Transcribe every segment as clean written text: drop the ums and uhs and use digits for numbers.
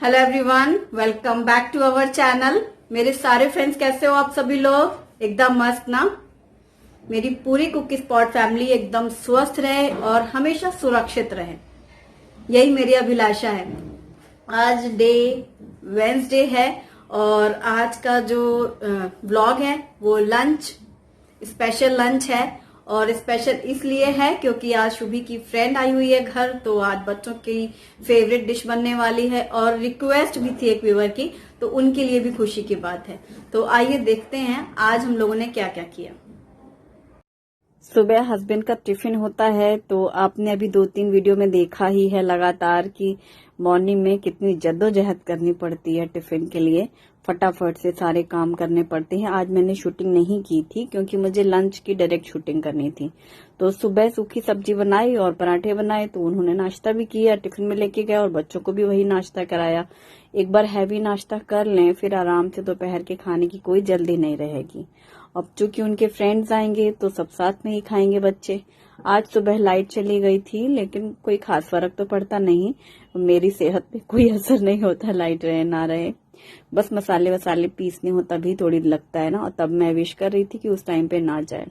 Hello everyone, welcome back to our channel. मेरे सारे friends कैसे हो आप सभी लोग? एकदम मस्त ना। मेरी पूरी कुकी स्पॉट फैमिली एकदम स्वस्थ रहे और हमेशा सुरक्षित रहे, यही मेरी अभिलाषा है। आज डे वेंसडे है और आज का जो व्लॉग है वो लंच स्पेशल लंच है। और स्पेशल इसलिए है क्योंकि आज शुभी की फ्रेंड आई हुई है घर, तो आज बच्चों की फेवरेट डिश बनने वाली है और रिक्वेस्ट भी थी एक व्यूअर की, तो उनके लिए भी खुशी की बात है। तो आइए देखते हैं आज हम लोगों ने क्या क्या किया। सुबह हस्बैंड का टिफिन होता है, तो आपने अभी 2-3 वीडियो में देखा ही है लगातार कि मॉर्निंग में कितनी जद्दोजहद करनी पड़ती है टिफिन के लिए। फटाफट से सारे काम करने पड़ते हैं। आज मैंने शूटिंग नहीं की थी क्योंकि मुझे लंच की डायरेक्ट शूटिंग करनी थी। तो सुबह सूखी सब्जी बनाई और पराठे बनाए, तो उन्होंने नाश्ता भी किया, टिफिन में लेके गए और बच्चों को भी वही नाश्ता कराया। एक बार हैवी नाश्ता कर लें, फिर आराम से दोपहर के खाने की कोई जल्दी नहीं रहेगी। अब चूंकि उनके फ्रेंड्स आएंगे तो सब साथ में ही खाएंगे बच्चे। आज सुबह लाइट चली गई थी, लेकिन कोई खास फर्क तो पड़ता नहीं, मेरी सेहत पे कोई असर नहीं होता लाइट रहे ना रहे। बस मसाले वसाले पीसने हो तभी थोड़ी लगता है ना, और तब मैं विश कर रही थी कि उस टाइम पे ना जाए।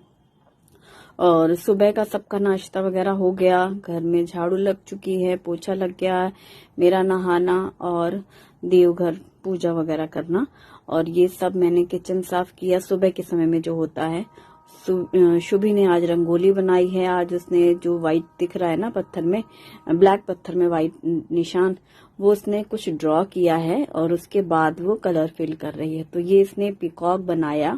और सुबह का सबका नाश्ता वगैरह हो गया, घर में झाड़ू लग चुकी है, पोछा लग गया, मेरा नहाना और देवघर पूजा वगैरह करना, और ये सब मैंने किचन साफ किया सुबह के समय में जो होता है। शुभी ने आज रंगोली बनाई है। आज उसने जो व्हाइट दिख रहा है ना पत्थर में, ब्लैक पत्थर में व्हाइट निशान, वो उसने कुछ ड्रॉ किया है और उसके बाद वो कलर फिल कर रही है। तो ये इसने पीकॉक बनाया,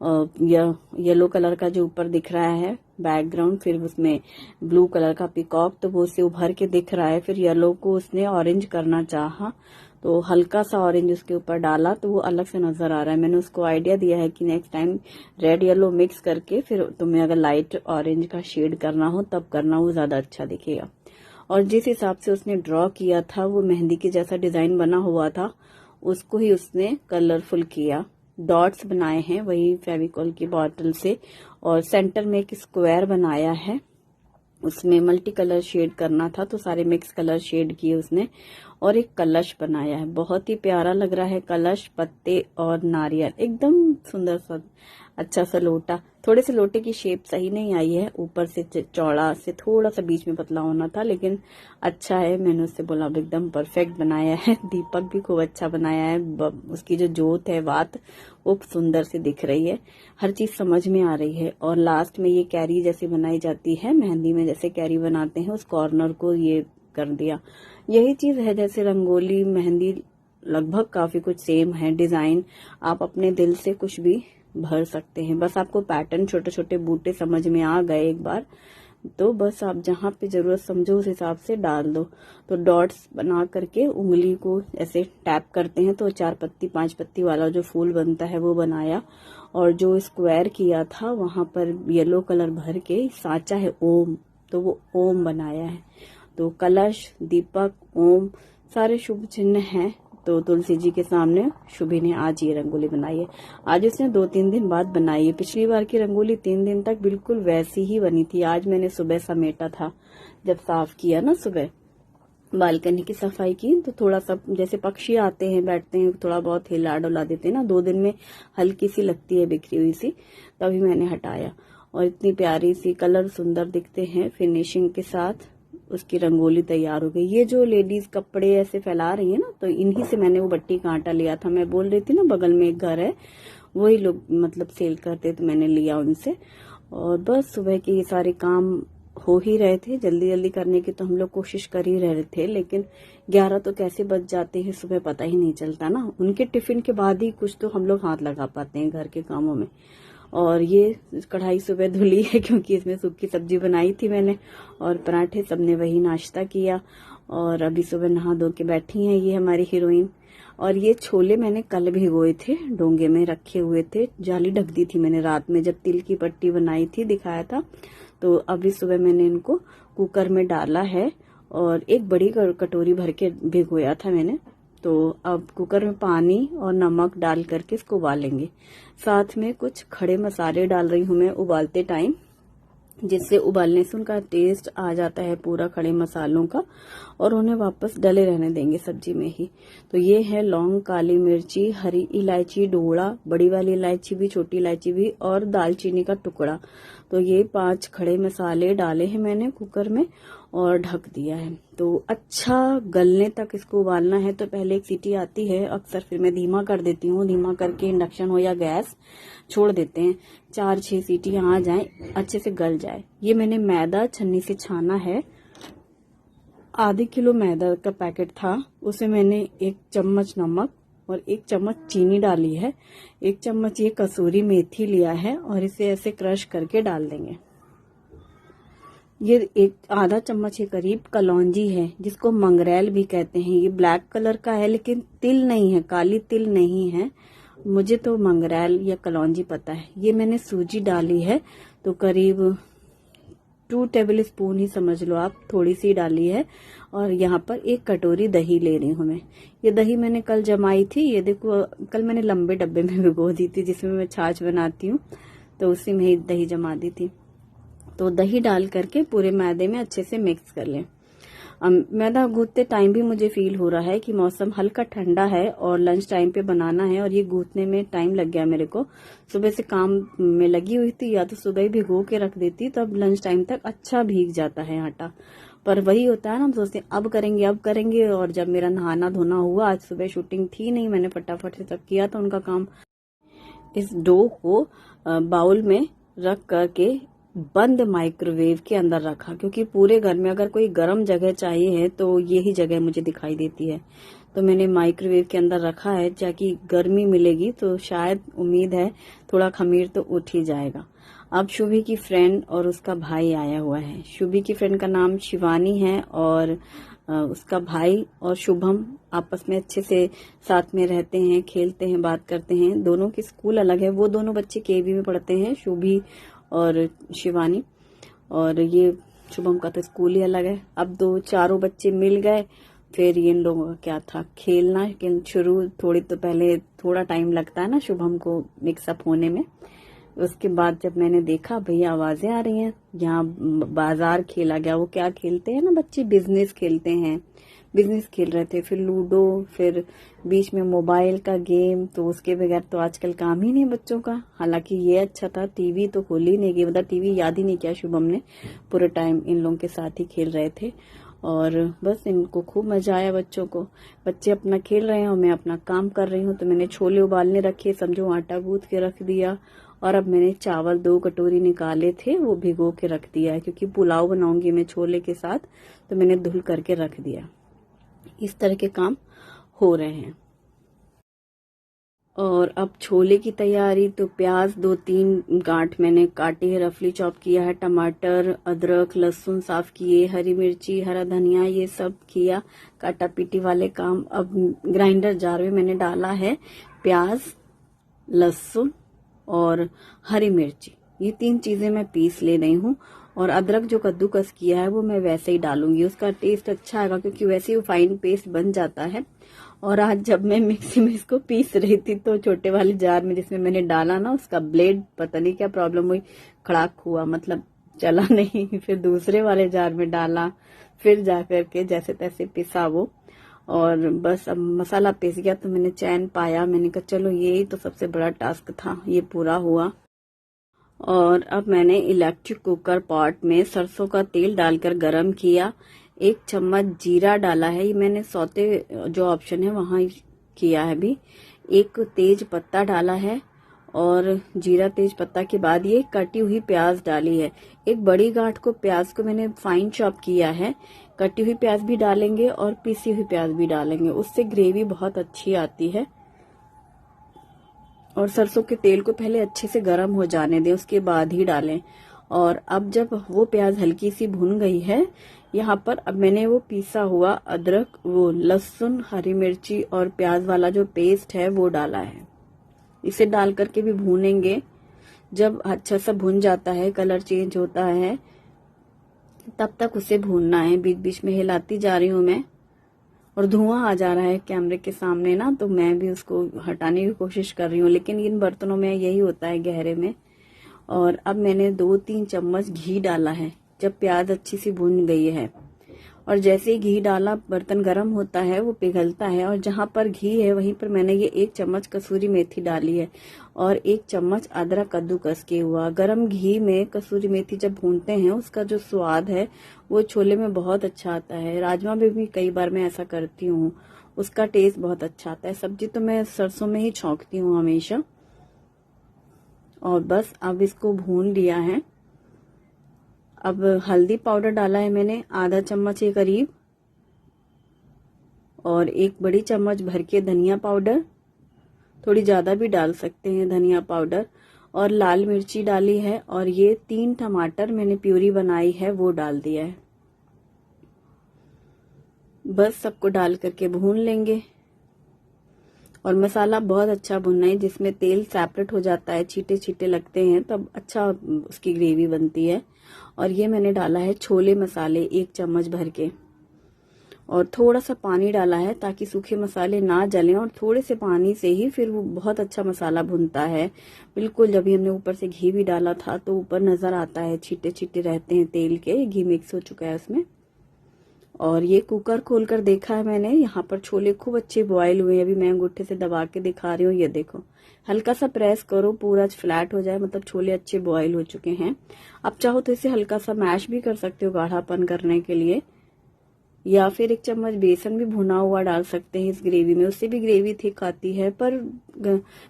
येलो कलर का जो ऊपर दिख रहा है बैकग्राउंड, फिर उसमें ब्लू कलर का पीकॉक, तो वो उसे उभर के दिख रहा है। फिर येलो को उसने ऑरेंज करना चाहा, तो हल्का सा ऑरेंज उसके ऊपर डाला तो वो अलग से नजर आ रहा है। मैंने उसको आइडिया दिया है कि next time red yellow mix करके फिर तुम्हें अगर लाइट ऑरेंज का शेड करना हो तब करना, वो ज्यादा अच्छा दिखेगा। और जिस हिसाब से उसने ड्रॉ किया था, वो मेहंदी के जैसा डिजाइन बना हुआ था, उसको ही उसने कलरफुल किया। डॉट्स बनाए हैं वही फेविकॉल की बॉटल से, और सेंटर में एक स्क्वायर बनाया है, उसमें मल्टी कलर शेड करना था तो सारे मिक्स कलर शेड किए उसने। और एक कलश बनाया है, बहुत ही प्यारा लग रहा है कलश, पत्ते और नारियल, एकदम सुंदर सा अच्छा सा लोटा। थोड़े से लोटे की शेप सही नहीं आई है, ऊपर से चौड़ा से थोड़ा सा बीच में पतला होना था, लेकिन अच्छा है। मैंने उससे बोला अब एकदम परफेक्ट बनाया है। दीपक भी खूब अच्छा बनाया है, उसकी जो जोत है वात वो सुंदर से दिख रही है, हर चीज समझ में आ रही है। और लास्ट में ये कैरी जैसे बनाई जाती है मेहंदी में, जैसे कैरी बनाते हैं, उस कॉर्नर को ये कर दिया। यही चीज है जैसे रंगोली मेहंदी, लगभग काफी कुछ सेम है डिजाइन। आप अपने दिल से कुछ भी भर सकते हैं, बस आपको पैटर्न छोटे छोटे बूटे समझ में आ गए एक बार तो बस आप जहां पे जरूरत समझो उस हिसाब से डाल दो। तो डॉट्स बना करके उंगली को ऐसे टैप करते हैं तो 4 पत्ती 5 पत्ती वाला जो फूल बनता है वो बनाया। और जो स्क्वायर किया था वहां पर येलो कलर भर के साचा है ओम, तो वो ओम बनाया है। तो कलश, दीपक, ओम सारे शुभ चिन्ह हैं। तो तुलसी जी के सामने शुभी ने आज ये रंगोली बनाई है। आज उसने 2-3 दिन बाद बनाई है। पिछली बार की रंगोली 3 दिन तक बिल्कुल वैसी ही बनी थी। आज मैंने सुबह समेटा था, जब साफ किया ना सुबह बालकनी की सफाई की, तो थोड़ा सा जैसे पक्षी आते हैं बैठते हैं थोड़ा बहुत हिला डुला देते हैं ना, 2 दिन में हल्की सी लगती है बिखरी हुई सी, तभी मैंने हटाया। और इतनी प्यारी सी कलर सुंदर दिखते हैं, फिनिशिंग के साथ उसकी रंगोली तैयार हो गई। ये जो लेडीज कपड़े ऐसे फैला रही है ना, तो इन्हीं से मैंने वो बट्टी का आटा लिया था। मैं बोल रही थी ना बगल में एक घर है, वही लोग मतलब सेल करते, तो मैंने लिया उनसे। और बस सुबह के ये सारे काम हो ही रहे थे, जल्दी जल्दी करने की तो हम लोग कोशिश कर ही रहे थे, लेकिन 11 तो कैसे बज जाते हैं सुबह पता ही नहीं चलता ना। उनके टिफिन के बाद ही कुछ तो हम लोग हाथ लगा पाते हैं घर के कामों में। और ये कढ़ाई सुबह धुली है क्योंकि इसमें सूखी सब्जी बनाई थी मैंने, और पराठे, सबने वही नाश्ता किया। और अभी सुबह नहा धो के बैठी हैं ये हमारी हीरोइन। और ये छोले मैंने कल भिगोए थे, डोंगे में रखे हुए थे, जाली ढक दी थी मैंने रात में जब तिल की पट्टी बनाई थी, दिखाया था। तो अभी सुबह मैंने इनको कुकर में डाला है और एक बड़ी कटोरी भर के भिगोया था मैंने। तो अब कुकर में पानी और नमक डाल करके इसको उबालेंगे। साथ में कुछ खड़े मसाले डाल रही हूँ मैं उबालते टाइम, जिससे उबालने से उनका टेस्ट आ जाता है पूरा खड़े मसालों का, और उन्हें वापस डले रहने देंगे सब्जी में ही। तो ये है लौंग, काली मिर्ची, हरी इलायची, डोड़ा, बड़ी वाली इलायची भी, छोटी इलायची भी, और दालचीनी का टुकड़ा। तो ये 5 खड़े मसाले डाले हैं मैंने कुकर में और ढक दिया है। तो अच्छा गलने तक इसको उबालना है। तो पहले एक सीटी आती है अक्सर, फिर मैं धीमा कर देती हूँ, धीमा करके इंडक्शन हो या गैस छोड़ देते हैं, 4-6 सीटी आ जाए, अच्छे से गल जाए। ये मैंने मैदा छन्नी से छाना है, आधे किलो मैदा का पैकेट था, उसमें मैंने 1 चम्मच नमक और 1 चम्मच चीनी डाली है, 1 चम्मच ये कसूरी मेथी लिया है और इसे ऐसे क्रश करके डाल देंगे। ये आधा चम्मच के करीब कलौंजी है, जिसको मंगरेल भी कहते हैं। ये ब्लैक कलर का है लेकिन तिल नहीं है, काली तिल नहीं है, मुझे तो मंगरेल या कलौंजी पता है। ये मैंने सूजी डाली है, तो करीब 2 टेबल स्पून ही समझ लो आप, थोड़ी सी डाली है। और यहाँ पर 1 कटोरी दही ले रही हूँ मैं। ये दही मैंने कल जमाई थी, ये देखो कल मैंने लंबे डब्बे में भिगो दी थी, जिसमें मैं छाछ बनाती हूँ, तो उसी में ही दही जमा दी थी। तो दही डाल करके पूरे मैदे में अच्छे से मिक्स कर लें। मैदा गूंथते टाइम भी मुझे फील हो रहा है कि मौसम हल्का ठंडा है और लंच टाइम पे बनाना है, और ये गूंथने में टाइम लग गया मेरे को। सुबह से काम में लगी हुई थी, या तो सुबह ही भिगो के रख देती, तब लंच टाइम तक अच्छा भीग जाता है आटा। पर वही होता है ना, हम सोचते हैं अब करेंगे, और जब मेरा नहाना धोना हुआ, आज सुबह शूटिंग थी नहीं, मैंने फटाफट से सब किया था उनका काम। इस डो को बाउल में रख करके बंद माइक्रोवेव के अंदर रखा, क्योंकि पूरे घर में अगर कोई गर्म जगह चाहिए है तो यही जगह मुझे दिखाई देती है। तो मैंने माइक्रोवेव के अंदर रखा है, ताकि गर्मी मिलेगी तो शायद उम्मीद है थोड़ा खमीर तो उठ ही जाएगा। अब शुभी की फ्रेंड और उसका भाई आया हुआ है। शुभी की फ्रेंड का नाम शिवानी है, और उसका भाई और शुभम आपस में अच्छे से साथ में रहते हैं, खेलते हैं, बात करते हैं। दोनों की स्कूल अलग है, वो दोनों बच्चे केवी में पढ़ते हैं, शुभी और शिवानी, और ये शुभम का तो स्कूल ही अलग है। अब 2-4 बच्चे मिल गए, फिर इन लोगों का क्या था, खेलना। शुरू थोड़ी तो पहले थोड़ा टाइम लगता है ना शुभम को मिक्सअप होने में। उसके बाद जब मैंने देखा भैया आवाजें आ रही हैं, यहाँ बाजार खेला गया। वो क्या खेलते हैं ना बच्चे, बिजनेस खेलते हैं, बिजनेस खेल रहे थे, फिर लूडो, फिर बीच में मोबाइल का गेम। तो उसके बगैर तो आजकल काम ही नहीं बच्चों का। हालांकि ये अच्छा था, टीवी तो खोल ही नहीं गई, मतलब टीवी याद ही नहीं किया शुभम ने, पूरे टाइम इन लोगों के साथ ही खेल रहे थे। और बस इनको खूब मजा आया बच्चों को। बच्चे अपना खेल रहे हैं और मैं अपना काम कर रही हूँ। तो मैंने छोले उबालने रखे, समझो आटा गूंथ के रख दिया, और अब मैंने चावल 2 कटोरी निकाले थे, वो भिगो के रख दिया है, क्योंकि पुलाव बनाऊंगी मैं छोले के साथ, तो मैंने धुल करके रख दिया। इस तरह के काम हो रहे हैं। और अब छोले की तैयारी। तो प्याज 2-3 गांठ मैंने काटी है, रफली चॉप किया है, टमाटर, अदरक, लहसुन साफ किए, हरी मिर्ची, हरा धनिया, ये सब किया, काटा पीटी वाले काम। अब ग्राइंडर जार में मैंने डाला है प्याज, लहसुन और हरी मिर्ची, ये 3 चीजें मैं पीस ले रही हूँ। और अदरक जो कद्दूकस किया है वो मैं वैसे ही डालूंगी, उसका टेस्ट अच्छा आएगा, क्योंकि वैसे ही फाइन पेस्ट बन जाता है। और आज जब मैं मिक्सी में इसको पीस रही थी, तो छोटे वाले जार में जिसमें मैंने डाला ना, उसका ब्लेड पता नहीं क्या प्रॉब्लम हुई, खड़ाक हुआ, मतलब चला नहीं। फिर दूसरे वाले जार में डाला, फिर जाकर के जैसे तैसे पिसा वो, और बस अब मसाला पिस गया। तो मैंने चैन पाया, मैंने कहा चलो यही तो सबसे बड़ा टास्क था, ये पूरा हुआ। और अब मैंने इलेक्ट्रिक कुकर पॉट में सरसों का तेल डालकर गरम किया, 1 चम्मच जीरा डाला है, ये मैंने सौते जो ऑप्शन है वहां किया है अभी। 1 तेज पत्ता डाला है, और जीरा तेज पत्ता के बाद ये कटी हुई प्याज डाली है। 1 बड़ी गांठ को प्याज को मैंने फाइन चॉप किया है, कटी हुई प्याज भी डालेंगे और पीसी हुई प्याज भी डालेंगे, उससे ग्रेवी बहुत अच्छी आती है। और सरसों के तेल को पहले अच्छे से गर्म हो जाने दें, उसके बाद ही डालें। और अब जब वो प्याज हल्की सी भुन गई है, यहाँ पर अब मैंने वो पीसा हुआ अदरक, वो लहसुन, हरी मिर्ची और प्याज वाला जो पेस्ट है वो डाला है। इसे डाल करके भी भूनेंगे। जब अच्छा सा भुन जाता है, कलर चेंज होता है, तब तक उसे भूनना है। बीच बीच में हिलाती जा रही हूँ मैं। और धुआं आ जा रहा है कैमरे के सामने ना, तो मैं भी उसको हटाने की कोशिश कर रही हूँ, लेकिन इन बर्तनों में यही होता है गहरे में। और अब मैंने 2-3 चम्मच घी डाला है जब प्याज अच्छी सी भुन गई है। और जैसे ही घी डाला बर्तन गर्म होता है वो पिघलता है, और जहां पर घी है वहीं पर मैंने ये 1 चम्मच कसूरी मेथी डाली है और 1 चम्मच अदरक कद्दूकस किया हुआ। गरम घी में कसूरी मेथी जब भूनते हैं उसका जो स्वाद है वो छोले में बहुत अच्छा आता है। राजमा में भी कई बार मैं ऐसा करती हूँ, उसका टेस्ट बहुत अच्छा आता है। सब्जी तो मैं सरसों में ही छौंकती हूँ हमेशा। और बस अब इसको भून लिया है। अब हल्दी पाउडर डाला है मैंने आधा चम्मच के करीब, और 1 बड़ी चम्मच भर के धनिया पाउडर, थोड़ी ज्यादा भी डाल सकते हैं धनिया पाउडर, और लाल मिर्ची डाली है, और ये 3 टमाटर मैंने प्यूरी बनाई है वो डाल दिया है। बस सबको डाल करके भून लेंगे। और मसाला बहुत अच्छा भुनना है जिसमें तेल सेपरेट हो जाता है, छींटे छींटे लगते हैं, तब अच्छा उसकी ग्रेवी बनती है। और ये मैंने डाला है छोले मसाले 1 चम्मच भर के, और थोड़ा सा पानी डाला है ताकि सूखे मसाले ना जलें, और थोड़े से पानी से ही फिर वो बहुत अच्छा मसाला भुनता है। बिल्कुल जब हमने ऊपर से घी भी डाला था तो ऊपर नजर आता है, छींटे छींटे रहते हैं तेल के, घी मिक्स हो चुका है उसमें। और ये कुकर खोलकर देखा है मैंने, यहाँ पर छोले खूब अच्छे बॉयल हुए हैं। अभी मैं अंगूठे से दबा के दिखा रही हूँ, ये देखो, हल्का सा प्रेस करो पूरा फ्लैट हो जाए, मतलब छोले अच्छे बॉयल हो चुके हैं। अब चाहो तो इसे हल्का सा मैश भी कर सकते हो गाढ़ापन करने के लिए, या फिर 1 चम्मच बेसन भी भुना हुआ डाल सकते हैं इस ग्रेवी में, उससे भी ग्रेवी थिक आती है। पर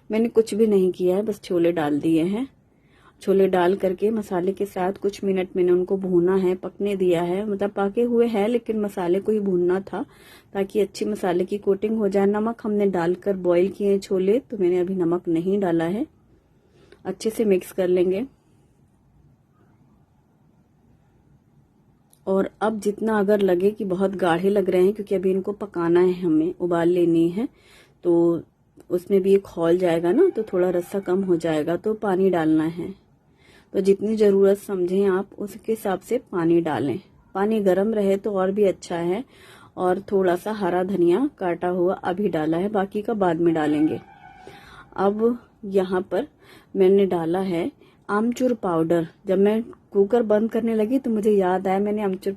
मैंने कुछ भी नहीं किया है, बस छोले डाल दिए हैं। छोले डाल करके मसाले के साथ कुछ मिनट मैंने उनको भूना है, पकने दिया है, मतलब पके हुए हैं लेकिन मसाले को ही भूनना था ताकि अच्छी मसाले की कोटिंग हो जाए। नमक हमने डालकर बॉईल किए छोले, तो मैंने अभी नमक नहीं डाला है। अच्छे से मिक्स कर लेंगे। और अब जितना अगर लगे कि बहुत गाढ़े लग रहे हैं, क्योंकि अभी इनको पकाना है, हमें उबाल लेनी है, तो उसमें भी ये खौल जाएगा ना, तो थोड़ा रस्सा कम हो जाएगा, तो पानी डालना है। तो जितनी जरूरत समझें आप उसके हिसाब से पानी डालें। पानी गर्म रहे तो और भी अच्छा है। और थोड़ा सा हरा धनिया काटा हुआ अभी डाला है, बाकी का बाद में डालेंगे। अब यहाँ पर मैंने डाला है आमचूर पाउडर। जब मैं कुकर बंद करने लगी तो मुझे याद आया मैंने आमचूर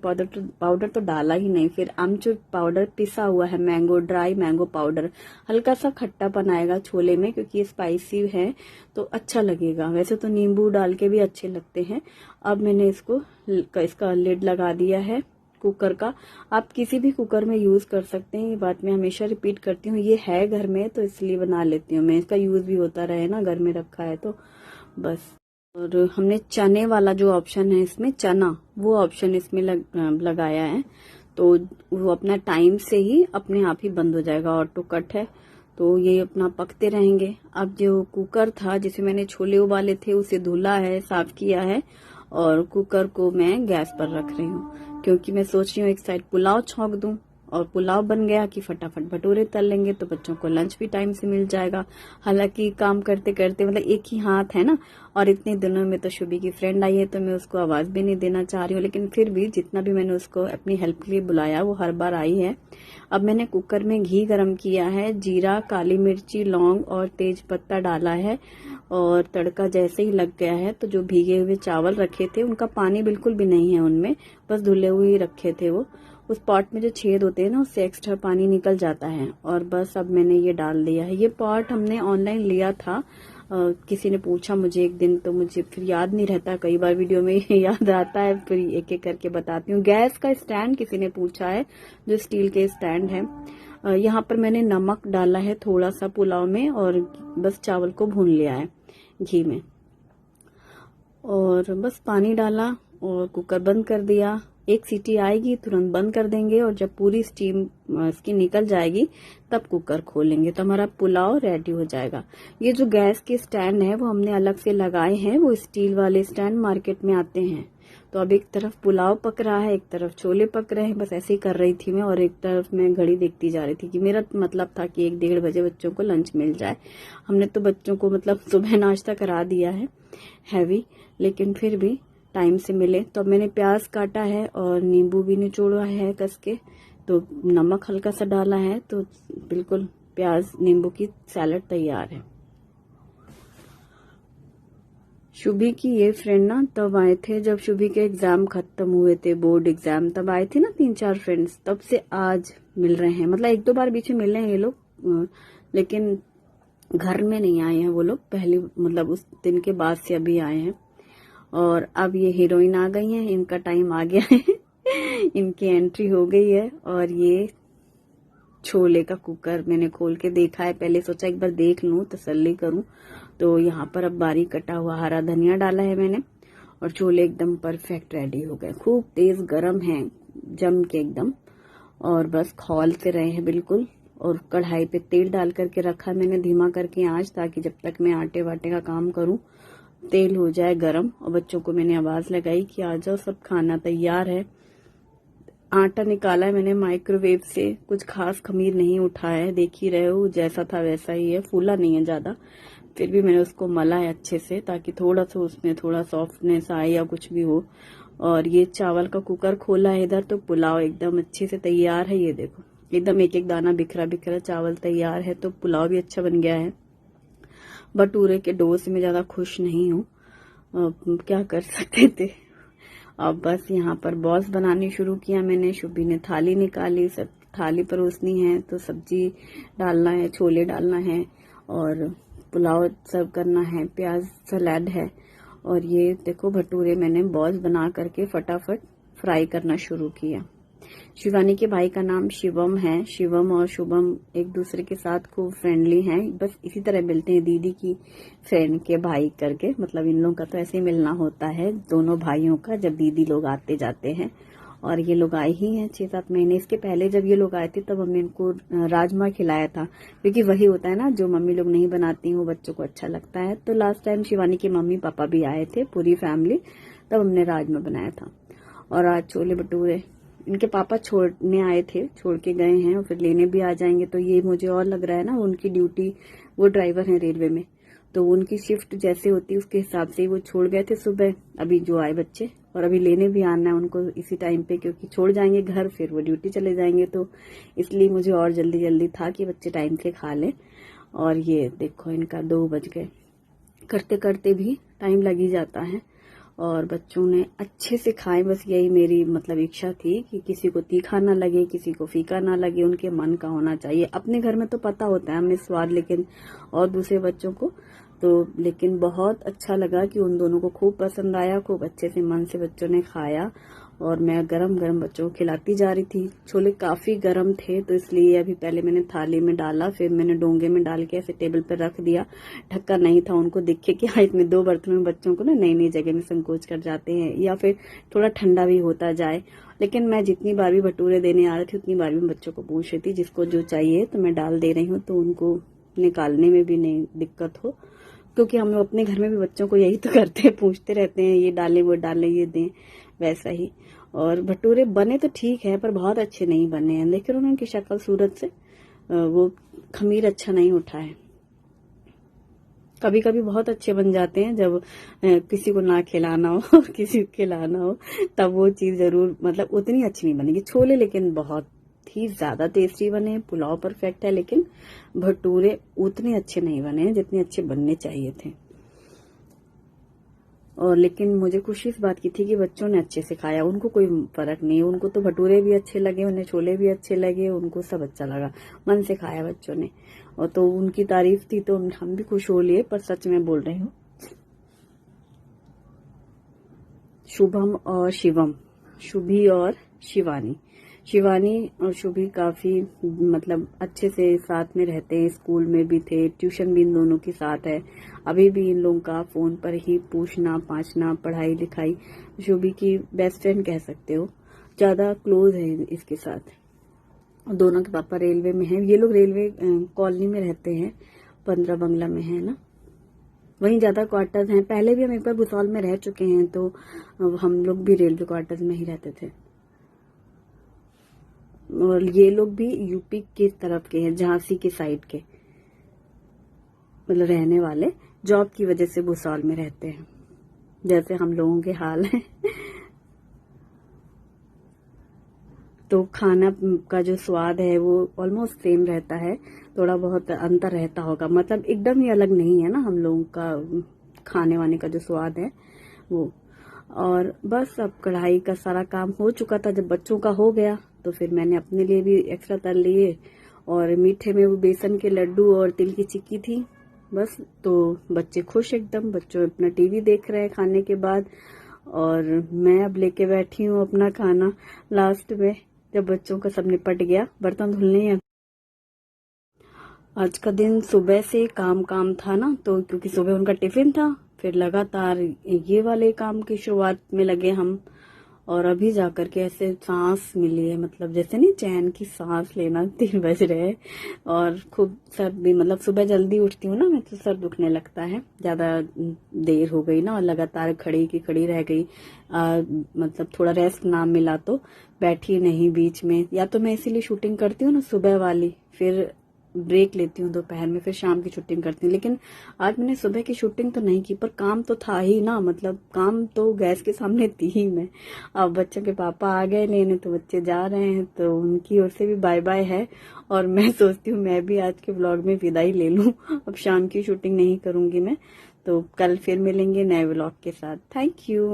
पाउडर तो डाला ही नहीं। फिर आमचूर पाउडर पिसा हुआ है, मैंगो, ड्राई मैंगो पाउडर। हल्का सा खट्टापन आएगा छोले में क्योंकि ये स्पाइसी है तो अच्छा लगेगा। वैसे तो नींबू डाल के भी अच्छे लगते हैं। अब मैंने इसका लिड लगा दिया है कुकर का। आप किसी भी कुकर में यूज कर सकते हैं, ये बात मैं हमेशा रिपीट करती हूँ। ये है घर में तो इसलिए बना लेती हूँ मैं, इसका यूज भी होता रहे ना, घर में रखा है तो बस। और हमने चने वाला जो ऑप्शन है इसमें, चना, वो ऑप्शन इसमें लगाया है, तो वो अपना टाइम से ही अपने आप ही बंद हो जाएगा, ऑटो कट है, तो ये अपना पकते रहेंगे। अब जो कुकर था जिसे मैंने छोले उबाले थे उसे धुला है, साफ किया है, और कुकर को मैं गैस पर रख रही हूँ क्योंकि मैं सोच रही हूँ एक साइड पुलाव छौंक दूं, और पुलाव बन गया कि फटाफट भटूरे तल लेंगे तो बच्चों को लंच भी टाइम से मिल जाएगा। हालांकि काम करते करते मतलब एक ही हाथ है ना, और इतने दिनों में तो शुभी की फ्रेंड आई है तो मैं उसको आवाज भी नहीं देना चाह रही हूँ, लेकिन फिर भी जितना भी मैंने उसको अपनी हेल्प के लिए बुलाया वो हर बार आई है। अब मैंने कुकर में घी गरम किया है, जीरा, काली मिर्ची, लौंग और तेज पत्ता डाला है, और तड़का जैसे ही लग गया है तो जो भीगे हुए चावल रखे थे, उनका पानी बिल्कुल भी नहीं है उनमें, बस धुले हुए ही रखे थे वो। उस पॉट में जो छेद होते हैं ना उससे एक्स्ट्रा पानी निकल जाता है, और बस अब मैंने ये डाल दिया है। ये पॉट हमने ऑनलाइन लिया था, किसी ने पूछा मुझे एक दिन, तो मुझे फिर याद नहीं रहता, कई बार वीडियो में याद आता है, फिर एक एक करके बताती हूँ। गैस का स्टैंड किसी ने पूछा है, जो स्टील के स्टैंड है। यहाँ पर मैंने नमक डाला है थोड़ा सा पुलाव में, और बस चावल को भून लिया है घी में, और बस पानी डाला और कुकर बंद कर दिया। 1 सीटी आएगी तुरंत बंद कर देंगे, और जब पूरी स्टीम इसकी निकल जाएगी तब कुकर खोलेंगे तो हमारा पुलाव रेडी हो जाएगा। ये जो गैस के स्टैंड है वो हमने अलग से लगाए हैं, वो स्टील वाले स्टैंड मार्केट में आते हैं। तो अब एक तरफ पुलाव पक रहा है, एक तरफ छोले पक रहे हैं, बस ऐसे ही कर रही थी मैं, और एक तरफ मैं घड़ी देखती जा रही थी कि मेरा मतलब था कि 1-1:30 बजे बच्चों को लंच मिल जाए। हमने तो बच्चों को मतलब सुबह नाश्ता करा दिया है हैवी, लेकिन फिर भी टाइम से मिले। तो अब मैंने प्याज काटा है और नींबू भी निचोड़ा है कस के, तो नमक हल्का सा डाला है, तो बिल्कुल प्याज नींबू की सैलेड तैयार है। शुभी की ये फ्रेंड ना तब आए थे जब शुभी के एग्जाम खत्म हुए थे, बोर्ड एग्जाम, तब आए थे ना 3-4 फ्रेंड्स, तब से आज मिल रहे हैं। मतलब 1-2 बार बीच में मिले हैं ये लोग, लेकिन घर में नहीं आए हैं वो लोग, पहले मतलब उस दिन के बाद से अभी आए हैं। और अब ये हीरोइन आ गई हैं, इनका टाइम आ गया है इनकी एंट्री हो गई है। और ये छोले का कुकर मैंने खोल के देखा है, पहले सोचा एक बार देख लूं, तसल्ली करूं। तो यहाँ पर अब बारीक कटा हुआ हरा धनिया डाला है मैंने, और छोले एकदम परफेक्ट रेडी हो गए। खूब तेज गरम है, जम के एकदम, और बस खौल से रहे हैं बिल्कुल। और कढ़ाई पे तेल डाल करके रखा मैंने धीमा करके आंच, ताकि जब तक मैं आटे वाटे का काम करूं तेल हो जाए गरम। और बच्चों को मैंने आवाज लगाई कि आ जाओ, सब खाना तैयार है। आटा निकाला है मैंने माइक्रोवेव से, कुछ खास खमीर नहीं उठा है, देख ही रहे हो जैसा था वैसा ही है, फूला नहीं है ज्यादा। फिर भी मैंने उसको मला है अच्छे से, ताकि थोड़ा सा उसमें थोड़ा सॉफ्टनेस आए या कुछ भी हो। और ये चावल का कुकर खोला है इधर, तो पुलाव एकदम अच्छे से तैयार है। ये देखो एकदम एक एक दाना बिखरा बिखरा चावल तैयार है, तो पुलाव भी अच्छा बन गया है। भटूरे के डो से मैं ज्यादा खुश नहीं हूँ, क्या कर सकते थे। अब बस यहाँ पर बॉल्स बनानी शुरू किया मैंने। शुभी ने थाली निकाली, सब थाली परोसनी है, तो सब्जी डालना है, छोले डालना है, और पुलाव सर्व करना है, प्याज सलाद है। और ये देखो भटूरे मैंने बॉल्स बना करके फटाफट फ्राई करना शुरू किया। शिवानी के भाई का नाम शिवम है। शिवम और शुभम एक दूसरे के साथ खूब फ्रेंडली हैं, बस इसी तरह मिलते हैं दीदी की फ्रेंड के भाई करके। मतलब इन लोगों का तो ऐसे ही मिलना होता है दोनों भाइयों का, जब दीदी लोग आते जाते हैं। और ये लोग आए ही हैं 6-7 महीने। इसके पहले जब ये लोग आए थे तब हमने इनको राजमा खिलाया था, क्योंकि वही होता है ना जो मम्मी लोग नहीं बनाती वो बच्चों को अच्छा लगता है। तो लास्ट टाइम शिवानी के मम्मी पापा भी आए थे, पूरी फैमिली, तब हमने राजमा बनाया था। और आज छोले भटूरे इनके पापा छोड़ने आए थे, छोड़ के गए हैं, और फिर लेने भी आ जाएंगे। तो ये मुझे और लग रहा है ना, उनकी ड्यूटी, वो ड्राइवर हैं रेलवे में, तो उनकी शिफ्ट जैसे होती है उसके हिसाब से ही वो छोड़ गए थे सुबह, अभी जो आए बच्चे। और अभी लेने भी आना है उनको इसी टाइम पे, क्योंकि छोड़ जाएंगे घर, फिर वो ड्यूटी चले जाएंगे। तो इसलिए मुझे और जल्दी जल्दी था कि बच्चे टाइम से खा लें। और ये देखो इनका 2 बज गए, करते करते भी टाइम लग ही जाता है। और बच्चों ने अच्छे से खाए, बस यही मेरी मतलब इच्छा थी कि किसी को तीखा ना लगे, किसी को फीका ना लगे, उनके मन का होना चाहिए। अपने घर में तो पता होता है हमें स्वाद, लेकिन और दूसरे बच्चों को तो, लेकिन बहुत अच्छा लगा कि उन दोनों को खूब पसंद आया, खूब अच्छे से मन से बच्चों ने खाया। और मैं गरम गरम बच्चों को खिलाती जा रही थी। छोले काफी गरम थे, तो इसलिए अभी पहले मैंने थाली में डाला, फिर मैंने डोंगे में डाल के ऐसे टेबल पर रख दिया। ढक्कन नहीं था, उनको दिखे कि हाँ इतने 2 बर्तनों में बच्चों को ना नई नई जगह में संकोच कर जाते हैं, या फिर थोड़ा ठंडा भी होता जाए। लेकिन मैं जितनी बार भी भटूरे देने आ रही थी उतनी बार भी बच्चों को पूछ रही थी, जिसको जो चाहिए तो मैं डाल दे रही हूँ, तो उनको निकालने में भी नहीं दिक्कत हो। क्योंकि हम लोग अपने घर में भी बच्चों को यही तो करते हैं, पूछते रहते हैं ये डालें वो डालें ये दें, वैसा ही। और भटूरे बने तो ठीक है, पर बहुत अच्छे नहीं बने हैं, देख रहे हो उनकी शक्ल सूरत से, वो खमीर अच्छा नहीं उठा है। कभी कभी बहुत अच्छे बन जाते हैं जब किसी को ना खिलाना हो किसी को खिलाना हो, तब वो चीज जरूर मतलब उतनी अच्छी नहीं बनेगी। छोले लेकिन बहुत ही ज्यादा टेस्टी बने, पुलाव परफेक्ट है, लेकिन भटूरे उतने अच्छे नहीं बने जितने अच्छे बनने चाहिए थे। और लेकिन मुझे खुशी इस बात की थी कि बच्चों ने अच्छे से खाया, उनको कोई फर्क नहीं, उनको तो भटूरे भी अच्छे लगे, उन्हें छोले भी अच्छे लगे, उनको सब अच्छा लगा, मन से खाया बच्चों ने। और तो उनकी तारीफ थी तो हम भी खुश हो लिए। पर सच में बोल रही हूँ, शुभम और शिवम, शुभी और शिवानी, शिवानी और शुभी काफी मतलब अच्छे से साथ में रहते हैं, स्कूल में भी थे, ट्यूशन भी इन दोनों के साथ है। अभी भी इन लोगों का फोन पर ही पूछना पाछना, पढ़ाई लिखाई। शुभी की बेस्ट फ्रेंड कह सकते हो, ज्यादा क्लोज है इसके साथ। दोनों के पापा रेलवे में हैं, ये लोग रेलवे कॉलोनी में रहते हैं, 15 बंगला में है ना, वहीं ज्यादा क्वार्टर्स हैं। पहले भी हम एक बार भुसावल में रह चुके हैं, तो हम लोग भी रेलवे क्वार्टर्स में ही रहते थे। और ये लोग भी यूपी की तरफ के हैं, झांसी के साइड के मतलब रहने वाले, जॉब की वजह से भुसावल में रहते हैं, जैसे हम लोगों के हाल है। तो खाना का जो स्वाद है वो ऑलमोस्ट सेम रहता है, थोड़ा बहुत अंतर रहता होगा, मतलब एकदम ही अलग नहीं है ना हम लोगों का खाने वाने का जो स्वाद है वो। और बस अब कढ़ाई का सारा काम हो चुका था। जब बच्चों का हो गया तो फिर मैंने अपने लिए भी एक्स्ट्रा तल लिए, और मीठे में वो बेसन के लड्डू और तिल की चिक्की थी बस। तो बच्चे खुश एकदम, बच्चों अपना टीवी देख रहे हैं खाने के बाद, और मैं अब लेके बैठी हूँ अपना खाना। लास्ट में जब बच्चों का सब निपट गया, बर्तन धुलने हैं। आज का दिन सुबह से काम था ना, तो क्योंकि सुबह उनका टिफिन था, फिर लगातार ये वाले काम की शुरुआत में लगे हम। और अभी जाकर के ऐसे सांस मिली है, मतलब जैसे नहीं चैन की सांस लेना, 3 बज रहे हैं। और खूब सर भी, मतलब सुबह जल्दी उठती हूँ ना मैं, तो सर दुखने लगता है, ज्यादा देर हो गई ना, और लगातार खड़ी की खड़ी रह गई। मतलब थोड़ा रेस्ट ना मिला तो बैठी नहीं बीच में। या तो मैं इसीलिए शूटिंग करती हूँ ना सुबह वाली, फिर ब्रेक लेती हूँ दोपहर में, फिर शाम की शूटिंग करती हूँ। लेकिन आज मैंने सुबह की शूटिंग तो नहीं की, पर काम तो था ही ना, मतलब काम तो गैस के सामने थी ही मैं। अब बच्चों के पापा आ गए लेने, तो बच्चे जा रहे हैं, तो उनकी ओर से भी बाय बाय है। और मैं सोचती हूँ मैं भी आज के व्लॉग में विदाई ले लूं, अब शाम की शूटिंग नहीं करूंगी मैं। तो कल फिर मिलेंगे नए व्लॉग के साथ। Thank you.